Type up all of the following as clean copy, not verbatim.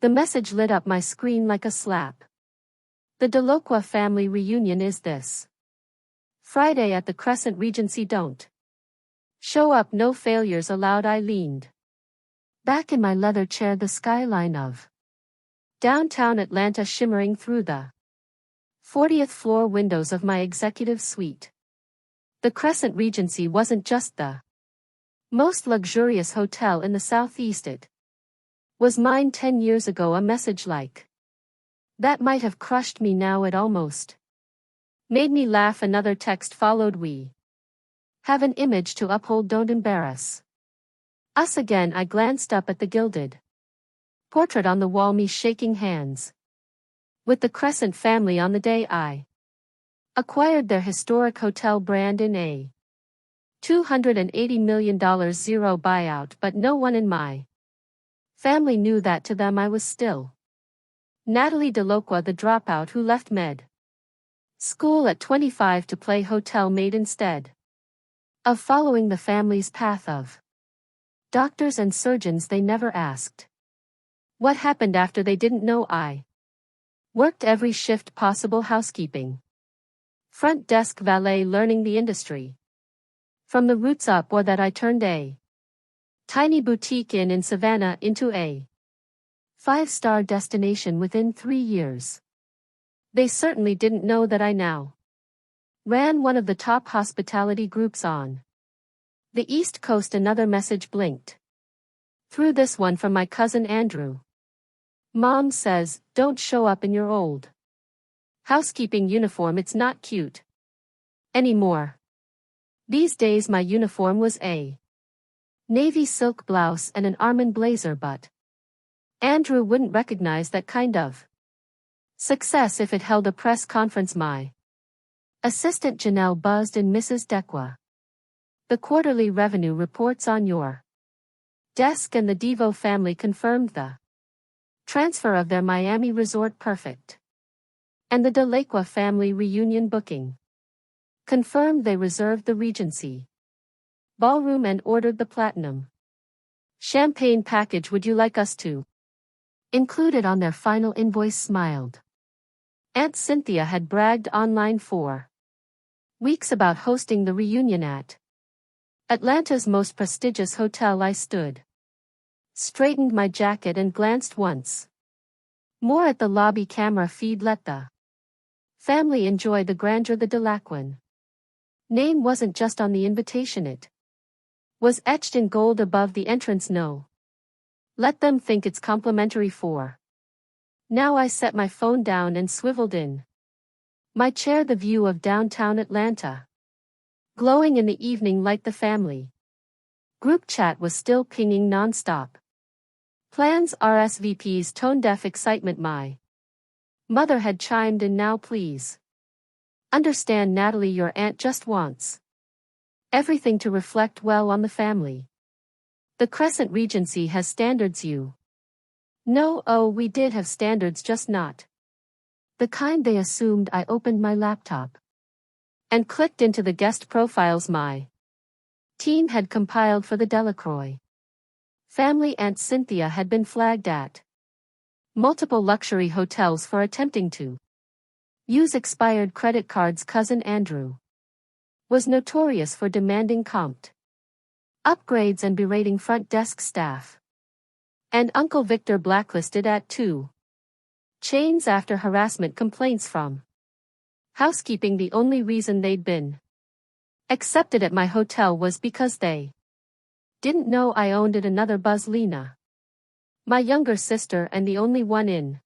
The message lit up my screen like a slap. The Delacroix family reunion is this Friday at the Crescent Regency. Don't show up, no failures allowed. I leaned back in my leather chair, the skyline of downtown Atlanta shimmering through the 40th floor windows of my executive suite. The Crescent Regency wasn't just the most luxurious hotel in the Southeast. It was mine 10 years ago. A message like that might have crushed me. Now it almost made me laugh. Another text followed. We have an image to uphold. Don't embarrass us again. I glanced up at the gilded portrait on the wall, me shaking hands with the Crescent family on the day I acquired their historic hotel brand in a $280 million zero buyout. But no one in my family knew that. To them I was still Natalie Delacroix, the dropout who left med school at 25 to play hotel maid instead of following the family's path of doctors and surgeons. They never asked what happened after. They didn't know. I worked every shift possible: housekeeping, front desk, valet, learning the industry from the roots up, or that I turned a tiny boutique inn in Savannah into a 5-star destination within 3 years. They certainly didn't know that I now ran one of the top hospitality groups on the East Coast. Another message blinked through, this one from my cousin Andrew. Mom says, don't show up in your old housekeeping uniform. It's not cute anymore. These days my uniform was a navy silk blouse and an Armand blazer, but Andrew wouldn't recognize that kind of success if it held a press conference. My assistant Janelle buzzed in. Mrs. Dequa, the quarterly revenue reports on your desk, and the Devo family confirmed the transfer of their Miami resort. Perfect. And the Delacroix family reunion booking confirmed. They reserved the Regency ballroom and ordered the platinum champagne package. Would you like us to include it on their final invoice? Smiled. Aunt Cynthia had bragged online for weeks about hosting the reunion at Atlanta's most prestigious hotel. I stood, straightened my jacket, and glanced once more at the lobby camera feed. Let the family enjoy the grandeur. The Delacroix name wasn't just on the invitation, it was etched in gold above the entrance. No, let them think it's complimentary. For now I set my phone down and swiveled in my chair, the view of downtown Atlanta glowing in the evening light. The family group chat was still pinging nonstop. Plans, RSVPs, tone-deaf excitement. My mother had chimed in. Now please understand, Natalie, your aunt just wants everything to reflect well on the family. The Crescent Regency has standards you know. Oh, we did have standards, just not the kind they assumed. I opened my laptop and clicked into the guest profiles my team had compiled for the Delacroix family. Aunt Cynthia had been flagged at multiple luxury hotels for attempting to use expired credit cards. Cousin Andrew was notorious for demanding comped upgrades and berating front desk staff. And Uncle Victor blacklisted at 2 chains after harassment complaints from housekeeping. The only reason they'd been accepted at my hotel was because they didn't know I owned it. Another buzz. Lena, my younger sister and the only one in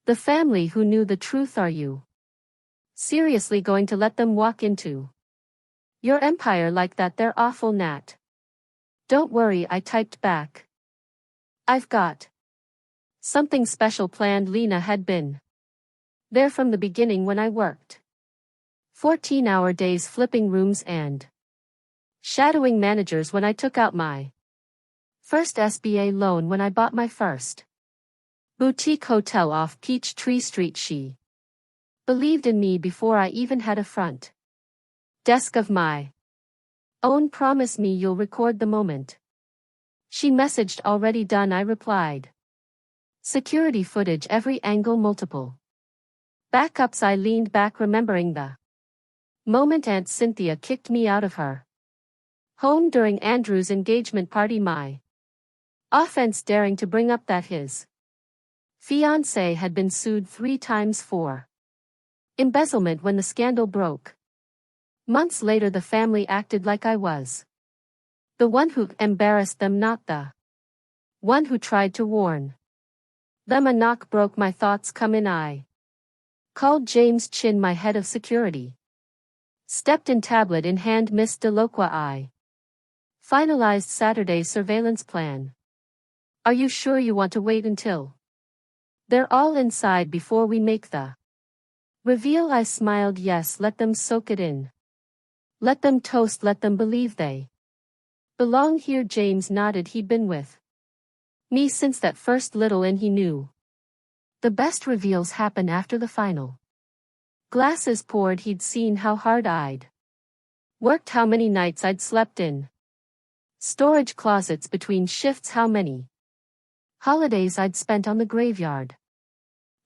the family who knew the truth. Are you seriously going to let them walk into your empire like that? They're awful, Nat. Don't worry, I typed back. I've got something special planned. Lena had been there from the beginning when I worked 14-hour days flipping rooms and shadowing managers when I took out my first SBA loan, when I bought my first boutique hotel off Peachtree Street. She believed in me before I even had a front desk of my own. Promise me you'll record the moment. She messaged. Already done, I replied. Security footage every angle multiple. Backups I leaned back remembering the moment Aunt Cynthia kicked me out of her home during Andrew's engagement party. My offense daring to bring up that his fiancé had been sued 3 times for embezzlement when the scandal broke. Months later the family acted like I was the one who embarrassed them, not the one who tried to warn them. A knock broke my thoughts. Come in. I called James Chin, my head of security. Stepped in, tablet in hand. Miss Delocqua, I finalized Saturday's surveillance plan. Are you sure you want to wait until they're all inside before we make the reveal? I smiled. Yes, let them soak it in. Let them toast, let them believe they belong here. James nodded. He'd been with me since that first little and he knew the best reveals happen after the final glasses poured. He'd seen how hard I'd worked, how many nights I'd slept in storage closets between shifts, how many holidays I'd spent on the graveyard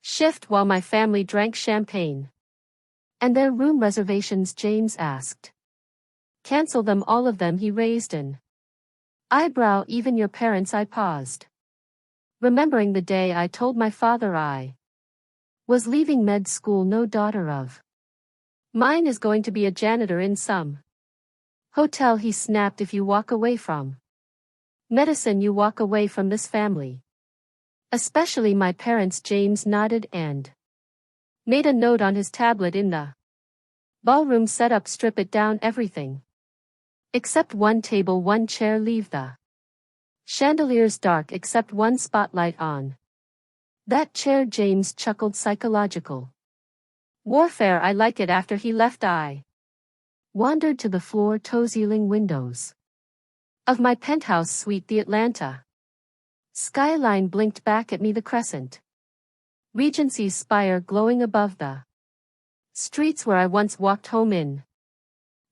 shift while my family drank champagne. And their room reservations, James asked. Cancel them, all of them. He raised an eyebrow. Even your parents? I paused, remembering the day I told my father I was leaving med school. No daughter of mine is going to be a janitor in some hotel. He snapped. If you walk away from medicine, you walk away from this family. Especially my parents. James nodded and made a note on his tablet. In the ballroom setup, strip it down, everything except one table, one chair. Leave the chandeliers dark except one spotlight on that chair. James chuckled. Psychological warfare. I like it. After he left, I wandered to the floor, toe-sealing windows of my penthouse suite. The Atlanta skyline blinked back at me, the Crescent Regency's spire glowing above the streets where I once walked home in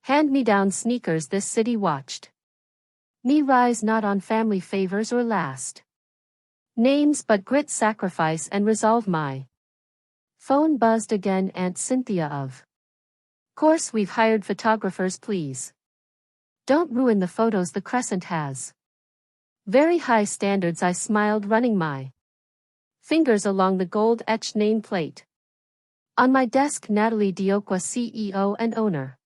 hand-me-down sneakers. This city watched me rise, not on family favors or last names, but grit, sacrifice, and resolve. My phone buzzed again. Aunt Cynthia, of course. We've hired photographers. Please don't ruin the photos. The Crescent has very high standards. I smiled, running my fingers along the gold-etched nameplate on my desk. Natalie Delocqua, CEO and owner,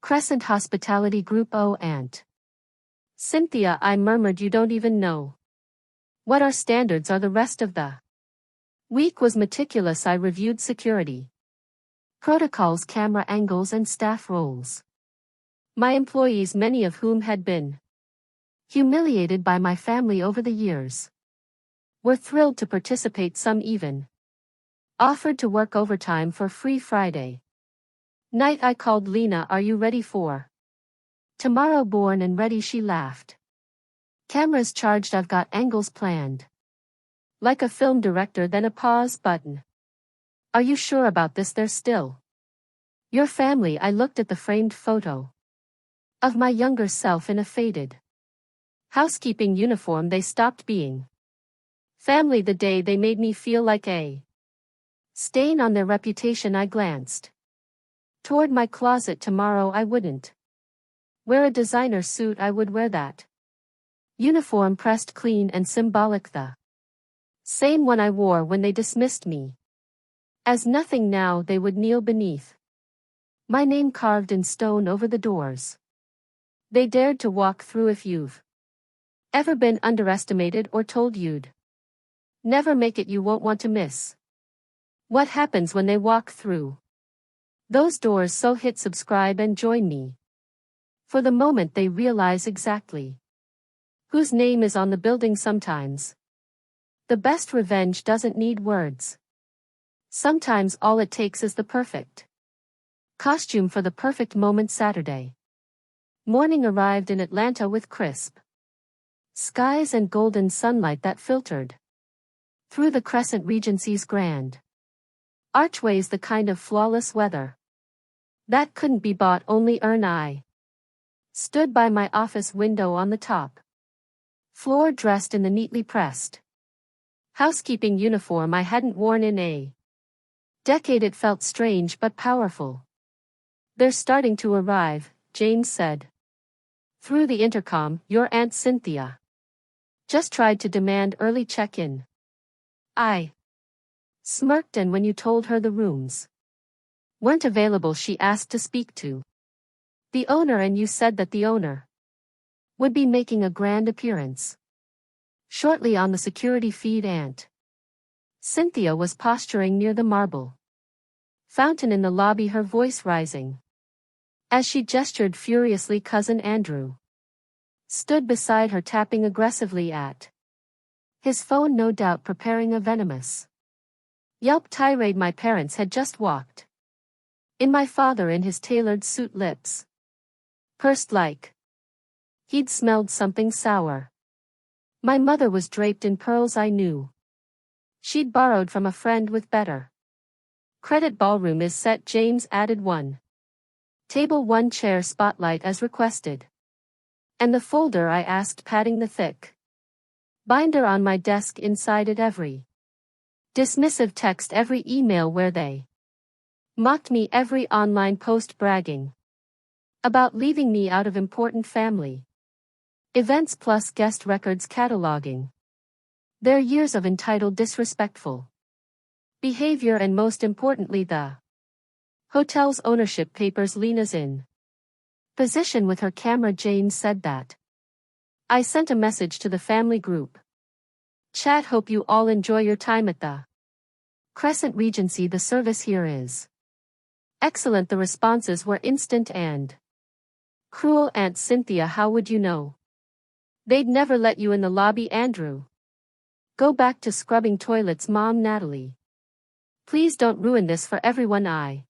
Crescent Hospitality Group. Oh, Aunt Cynthia, I murmured, you don't even know what our standards are. The rest of the week was meticulous. I reviewed security protocols, camera angles, and staff roles. My employees, many of whom had been humiliated by my family over the years, were thrilled to participate. Some even offered to work overtime for free. Friday night I called Lena. Are you ready for tomorrow? Born and ready, she laughed. Cameras charged, I've got angles planned like a film director. Then a pause button. Are you sure about this? They're still your family. I looked at the framed photo of my younger self in a faded housekeeping uniform. They stopped being family the day they made me feel like a stain on their reputation. I glanced toward my closet. Tomorrow I wouldn't wear a designer suit. I would wear that uniform, pressed clean and symbolic, the same one I wore when they dismissed me as nothing. Now they would kneel beneath my name carved in stone over the doors they dared to walk through. If you've ever been underestimated or told you'd never make it, you won't want to miss what happens when they walk through those doors. So hit subscribe and join me for the moment they realize exactly whose name is on the building. Sometimes the best revenge doesn't need words. Sometimes all it takes is the perfect costume for the perfect moment. Saturday morning arrived in Atlanta with crisp skies and golden sunlight that filtered through the Crescent Regency's grand archways, the kind of flawless weather that couldn't be bought, only earned. I stood by my office window on the top floor, dressed in the neatly pressed housekeeping uniform I hadn't worn in a decade. It felt strange but powerful. "They're starting to arrive," James said. Through the intercom, "Your Aunt Cynthia just tried to demand early check-in." I smirked, and when you told her the rooms weren't available, she asked to speak to the owner, and you said that the owner would be making a grand appearance shortly on the security feed. Aunt Cynthia was posturing near the marble fountain in the lobby, her voice rising as she gestured furiously. Cousin Andrew stood beside her, tapping aggressively at his phone, no doubt preparing a venomous yelp tirade. My parents had just walked in. My father, in his tailored suit, lips pursed like he'd smelled something sour. My mother was draped in pearls I knew she'd borrowed from a friend with better credit. "Ballroom is set," James added. "One table, one chair, spotlight as requested." "And the folder?" I asked, patting the thick binder on my desk. "Inside it, every dismissive text, every email where they mocked me, every online post bragging about leaving me out of important family events, plus guest records cataloging their years of entitled disrespectful behavior, and most importantly the hotel's ownership papers." "Lena's in position with her camera," James said that. I sent a message to the family group chat. "Hope you all enjoy your time at the Crescent Regency. The service here is excellent." The responses were instant and cruel. "Aunt Cynthia, how would you know? They'd never let you in the lobby. Andrew, go back to scrubbing toilets. Mom, Natalie, please don't ruin this for everyone." I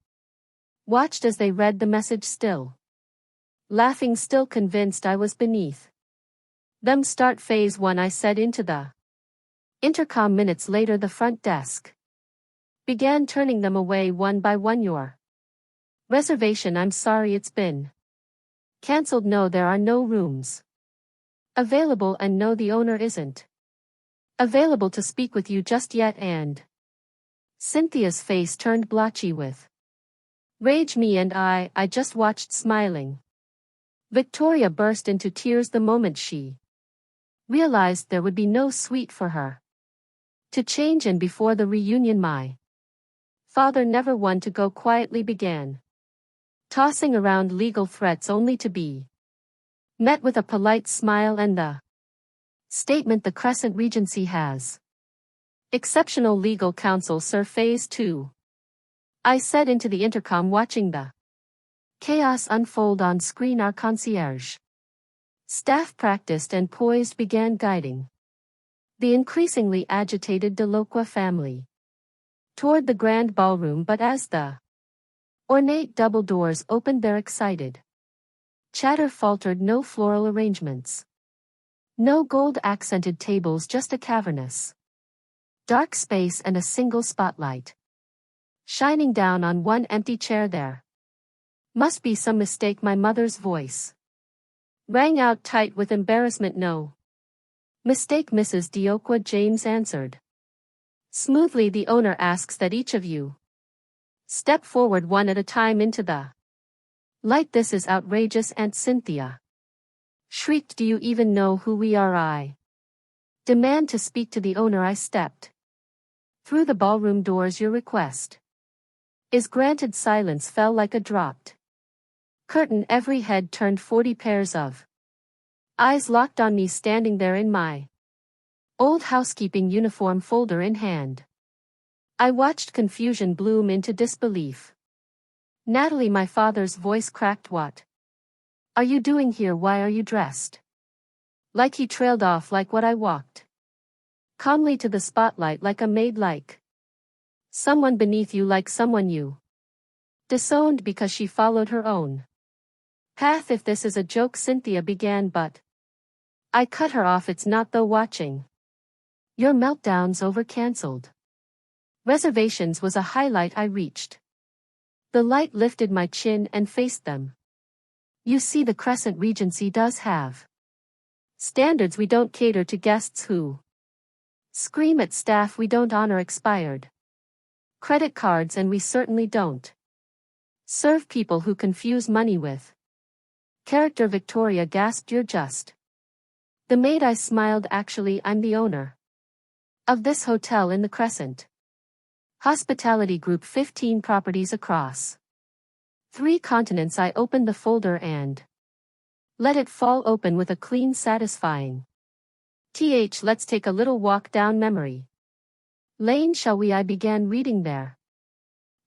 watched as they read the message, still laughing, still convinced I was beneath them. "Start phase 1," I said into the intercom. Minutes later, the front desk began turning them away one by one. "Your reservation, I'm sorry, it's been cancelled. No, there are no rooms available, and no, the owner isn't available to speak with you just yet." And Cynthia's face turned blotchy with rage. Me and I just watched, smiling. Victoria burst into tears the moment she realized there would be no suite for her to change in before the reunion. My father, never one to go quietly, began tossing around legal threats, only to be met with a polite smile and the statement, "The Crescent Regency has exceptional legal counsel, sir." Phase 2, I said into the intercom, watching the chaos unfold on screen. Our concierge staff, practiced and poised, began guiding the increasingly agitated Delacroix family toward the grand ballroom, but as the ornate double doors opened, their excited chatter faltered. No floral arrangements, no gold-accented tables, just a cavernous dark space and a single spotlight shining down on one empty chair. "There must be some mistake." My mother's voice rang out, tight with embarrassment. "No mistake, Mrs. Delacroix," James answered smoothly. "The owner asks that each of you step forward one at a time into the light." "This is outrageous," Aunt Cynthia shrieked. "Do you even know who we are? I demand to speak to the owner." I stepped through the ballroom doors. "Your request is granted." Silence fell like a dropped curtain. Every head turned. 40 pairs of eyes locked on me, standing there in my old housekeeping uniform, folder in hand. I watched confusion bloom into disbelief. "Natalie," my father's voice cracked, "what are you doing here? Why are you dressed like?" He trailed off. "Like what?" I walked calmly to the spotlight. "Like a maid, like someone beneath you, like someone you disowned because she followed her own path." "If this is a joke," Cynthia began, but I cut her off. "It's not, though. Watching your meltdowns over cancelled reservations was a highlight." I reached the light, lifted my chin, and faced them. "You see, the Crescent Regency does have standards. We don't cater to guests who Scream at staff we don't honor expired credit cards and we certainly don't serve people who confuse money with character. Victoria gasped, you're just the maid. I smiled, actually I'm the owner of this hotel in the Crescent Hospitality Group, 15 properties across 3 continents. I opened the folder and let it fall open with a clean, satisfying let's take a little walk down memory lane, shall we? I began reading their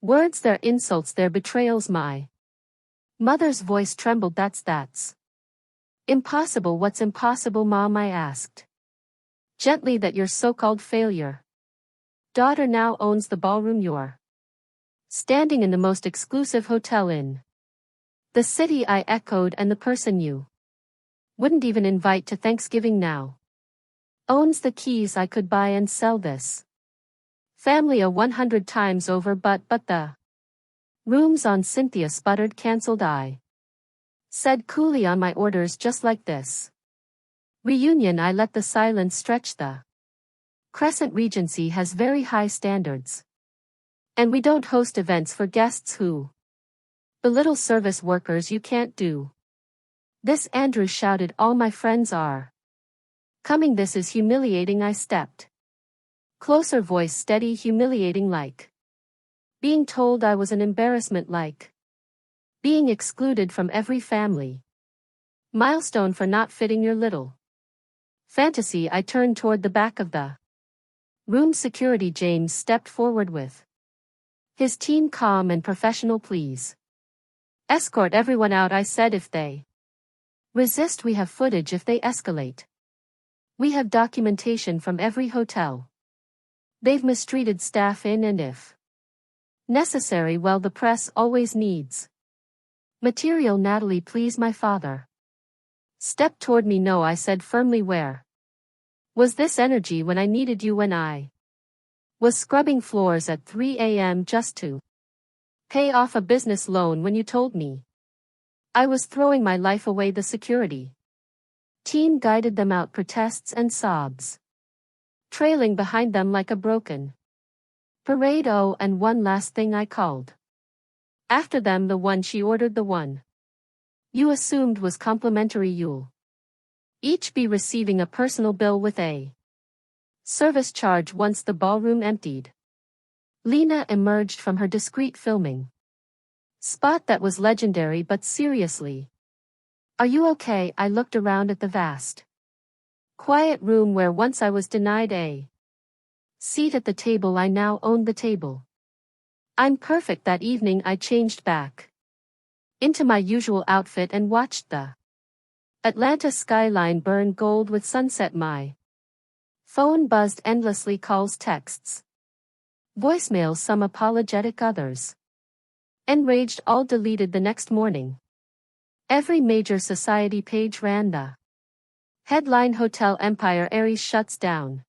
words, their insults, their betrayals. My mother's voice trembled. That's impossible. What's impossible, Mom? I asked gently. That your so-called failure daughter now owns the ballroom you're standing in, the most exclusive hotel in the city. I echoed. And the person you wouldn't even invite to Thanksgiving now owns the keys. I could buy and sell this family 100 times over, but the rooms on. Cynthia sputtered. Cancelled, I said coolly, on my orders, just like this reunion. I let the silence stretch. The Crescent Regency has very high standards, and we don't host events for guests who belittle service workers. You can't do this, Andrew shouted. All my friends are coming. This is humiliating. I stepped closer, voice steady. Humiliating, like being told I was an embarrassment, like being excluded from every family milestone for not fitting your little fantasy. I turned toward the back of the room. Security James stepped forward with his team, calm and professional. Please escort everyone out, I said. If they resist, we have footage. If they escalate, we have documentation from every hotel they've mistreated staff in, and if necessary, well, the press always needs material. Natalie, please. My father stepped toward me. No, I said firmly. Where was this energy when I needed you? When I was scrubbing floors at 3 a.m. just to pay off a business loan. When you told me I was throwing my life away. The security team guided them out, protests and sobs trailing behind them like a broken parade. Oh, and one last thing, I called after them. The one she ordered, the one you assumed was complimentary. You'll each be receiving a personal bill with a service charge once the ballroom emptied. Lena emerged from her discreet filming spot that was legendary. But seriously, are you okay? I looked around at the vast, quiet room where once I was denied a seat at the table. I now owned the table. I'm perfect. That evening I changed back into my usual outfit and watched the Atlanta skyline burn gold with sunset. My phone buzzed endlessly, calls, texts, voicemails, some apologetic, others enraged, all deleted the next morning. Every major society page ran the headline: Hotel Empire Aries shuts down,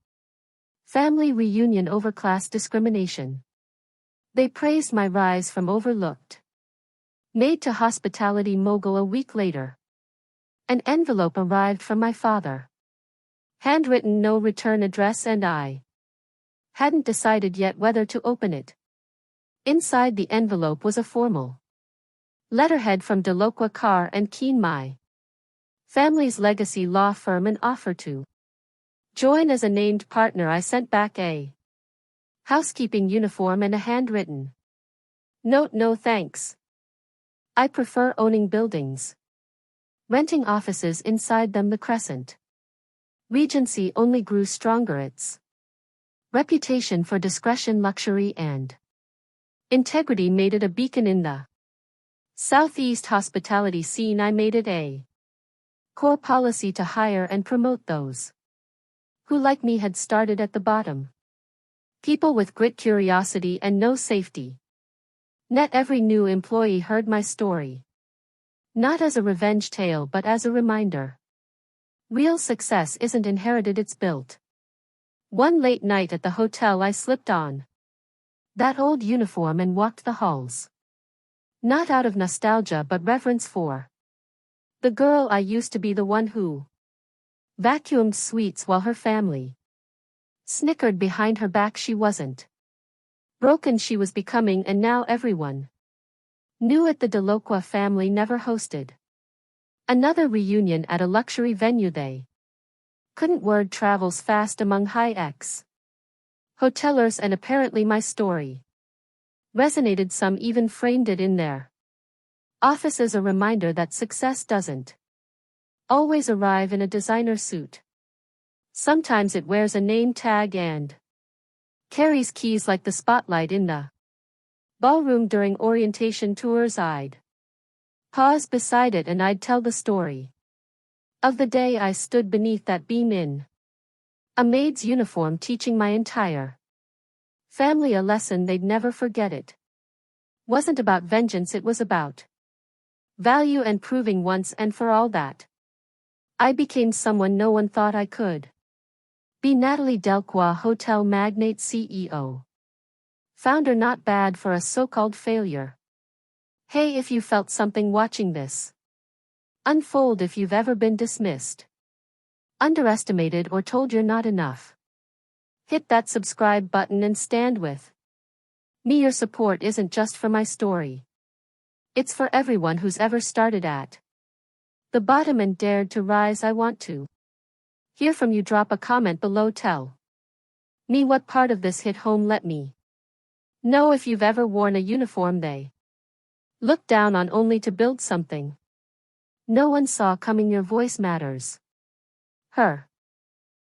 family reunion over class discrimination. They praised my rise from overlooked maid to hospitality mogul. A week later, an envelope arrived from my father. Handwritten, no return address, and I hadn't decided yet whether to open it. Inside the envelope was a formal letterhead from Delocqua Carr and Keene, my family's legacy law firm, an offer to join as a named partner. I sent back a housekeeping uniform and a handwritten note: no thanks. I prefer owning buildings, renting offices inside them. The Crescent Regency only grew stronger. Its reputation for discretion, luxury, and integrity made it a beacon in the Southeast hospitality scene. I made it a core policy to hire and promote those who, like me, had started at the bottom. People with grit, curiosity, and no safety net. Every new employee heard my story, not as a revenge tale but as a reminder. Real success isn't inherited, it's built. One late night at the hotel, I slipped on that old uniform and walked the halls. Not out of nostalgia but reverence for the girl I used to be, the one who vacuumed suites while her family Snickered behind her back she wasn't. Broken she was becoming, and now everyone knew it. The Delacroix family never hosted another reunion at a luxury venue. They couldn't. Word travels fast among high-ex hotelers, and apparently my story resonated. Some even framed it in their offices, a reminder that success doesn't always arrive in a designer suit. Sometimes it wears a name tag and carries keys like the spotlight in the ballroom during orientation tours. I'd pause beside it and I'd tell the story of the day I stood beneath that beam in a maid's uniform, teaching my entire family a lesson they'd never forget. It wasn't about vengeance, it was about value and proving once and for all that I became someone no one thought I could be. Natalie Delacroix, hotel magnate, CEO, founder. Not bad for a so-called failure. Hey, if you felt something watching this unfold, if you've ever been dismissed, underestimated, or told you're not enough, hit that subscribe button and stand with me. Your support isn't just for my story. It's for everyone who's ever started at the bottom and dared to rise. I want to hear from you. Drop a comment below. Tell me what part of this hit home. Let me know if you've ever worn a uniform they looked down on, only to build something no one saw coming. Your voice matters. Her